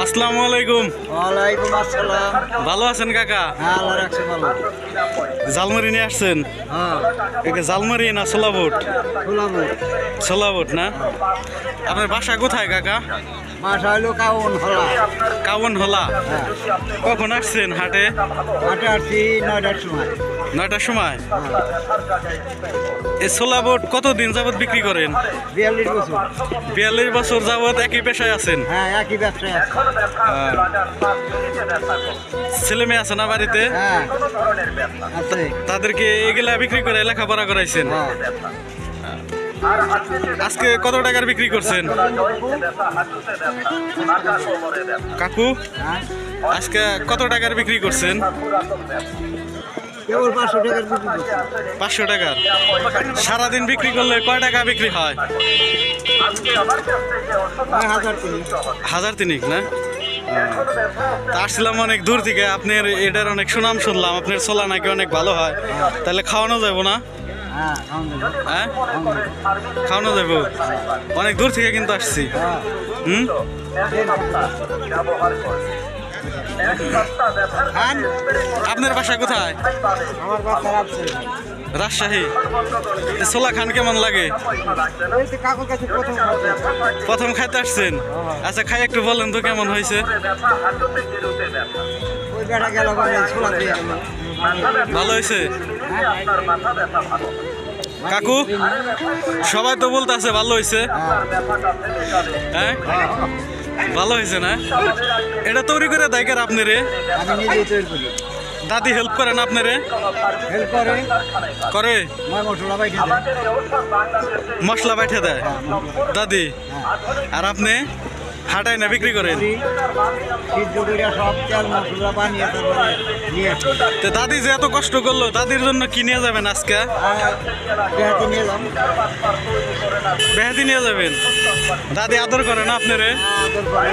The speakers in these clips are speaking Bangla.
আসসালামু আলাইকুম। ওয়ালাইকুম আসসালাম। ভালো আছেন কাকা? হ্যাঁ, আল্লাহ রাখছে ভালো। জালমারি নিয়ে আসছেন? হ্যাঁ, এটা জালমারি না সোলাবুট? শুনলাম। সোলাবুট না? আপনার বাসা কোথায় কাকা? মাসা হইলো কাউন হলা। কাউন হলা? হ্যাঁ, কখন আসছেন হাটে? হাটে আসছি 9টার সময়। 9টার সময়? হ্যাঁ, এই সোলাবুট কতদিন যাবত বিক্রি করেন? 42 বছর। 42 বছর যাবত একই পেশায় আছেন? হ্যাঁ, একই ব্যবসায় আছে। ছেলে মেয়ে আছে না বাড়িতে? হ্যাঁ, আছে। তাদেরকে এগুলা বিক্রি করে লেখাপড়া করাইছেন? হ্যাঁ, আজকে কত টাকার বিক্রি করছেন কাকু? হ্যাঁ, আজকে কত টাকার বিক্রি করছেন? কেবল 500 টাকার বিক্রি করছি। 500 টাকার? সারাদিন বিক্রি করলে কয় টাকা বিক্রি হয়? 1000 কিলো। 1000 না? তা আসছিলাম অনেক দূর থেকে, আপনার এটার অনেক সুনাম শুনলাম, আপনার ছোলা নাকি অনেক ভালো হয়, তাহলে খাওয়ানো যাবো না? হ্যাঁ, আলহামদুলিল্লাহ। হ্যাঁ, খাওয়ানো যাবো। অনেক দূর থেকে কিন্তু আসছি। হ্যাঁ, হুম, খান। আপনার বাসা কোথায়? আমার বাচ্চা রাখছে। রাজশাহী। এ ছোলা খান কেমন লাগে? এই তো কাকুর কাছে প্রথম খাচ্ছে। প্রথম খাইতে আসছেন? আচ্ছা, খাই একটু বলেন তো কেমন হয়েছে? ওই বেটা গেল মানে ছোলা দিয়ে গেল। ভালো হয়েছে কাকু? সবাই তো বলতেছে ভালো হয়েছে। হ্যাঁ, ভালো হয়েছে না? এটা তৈরি করে দেয় কার আপনারে? আমি নিজেই তৈরি করি। দাদি হেল্প করেন আপনারে? হেল্প করে। করে? মই মশলা বাইঠে দেয়। মশলা বাইঠে দেয় দাদি? আর আপনি হাটাই না বিক্রি করেন? সিদ্ধ করে সব তেল মশলা বানিয়ে তারপরে নিয়ে আসি। তো দাদি যে এত কষ্ট করলো, দাদির জন্য কি নিয়ে যাবেন আজকে? আর পেঁয়াজে নিয়ে এলাম। বেহাতি নিয়ে যাবেন? দাদি আদর করে না আপনারে? আদর করে।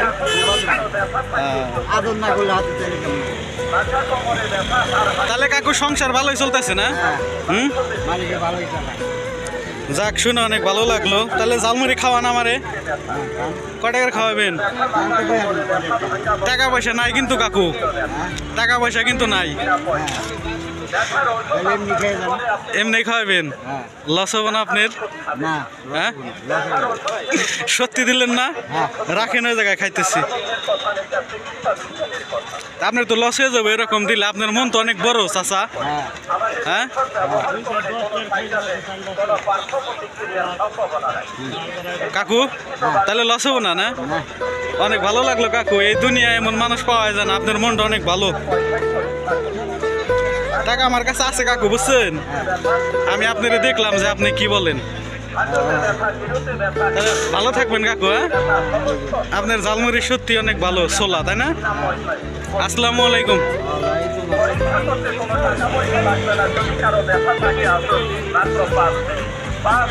আদর না করলে হাতে তেলে কেমন? তাহলে কাকু সংসার ভালোই চলতেছে না? হুম, মালিকে ভালোই চালায়। যাক, শুনে অনেক ভালো লাগলো। তাহলে জালমুড়ি খাওয়ান আমারে। কয় টাকার খাওয়াবেন? টাকা পয়সা নাই কিন্তু কাকু, টাকা পয়সা কিন্তু নাই। তাহলে এমনি খেয়ে যান। এমনি খাওয়াবেন? হ্যাঁ। লস হবে না আপনার? না। হ্যাঁ, সত্যি দিলেন না? হ্যাঁ। রাখেন ওই জায়গায়, খাইতেছি। আপনার তো লস হয়ে যাবে এরকম দিলে। আপনার মন তো অনেক বড় চাচা। হ্যাঁ। হ্যাঁ, কাকু তাহলে লস হবো না? না, অনেক ভালো লাগলো কাকু। এই দুনিয়ায় এমন মানুষ পাওয়া যায় না। আপনার মনটা অনেক ভালো। টাকা আমার কাছে আছে কাকু, বুঝছেন? আমি আপনারে দেখলাম যে আপনি কি বলেন। তাহলে ভালো থাকবেন কাকু। হ্যাঁ, আপনার জালমুড়ি সত্যি অনেক ভালো ছোলা, তাই না? আসসালামু আলাইকুম। ওয়ালাইকুম আসসালাম।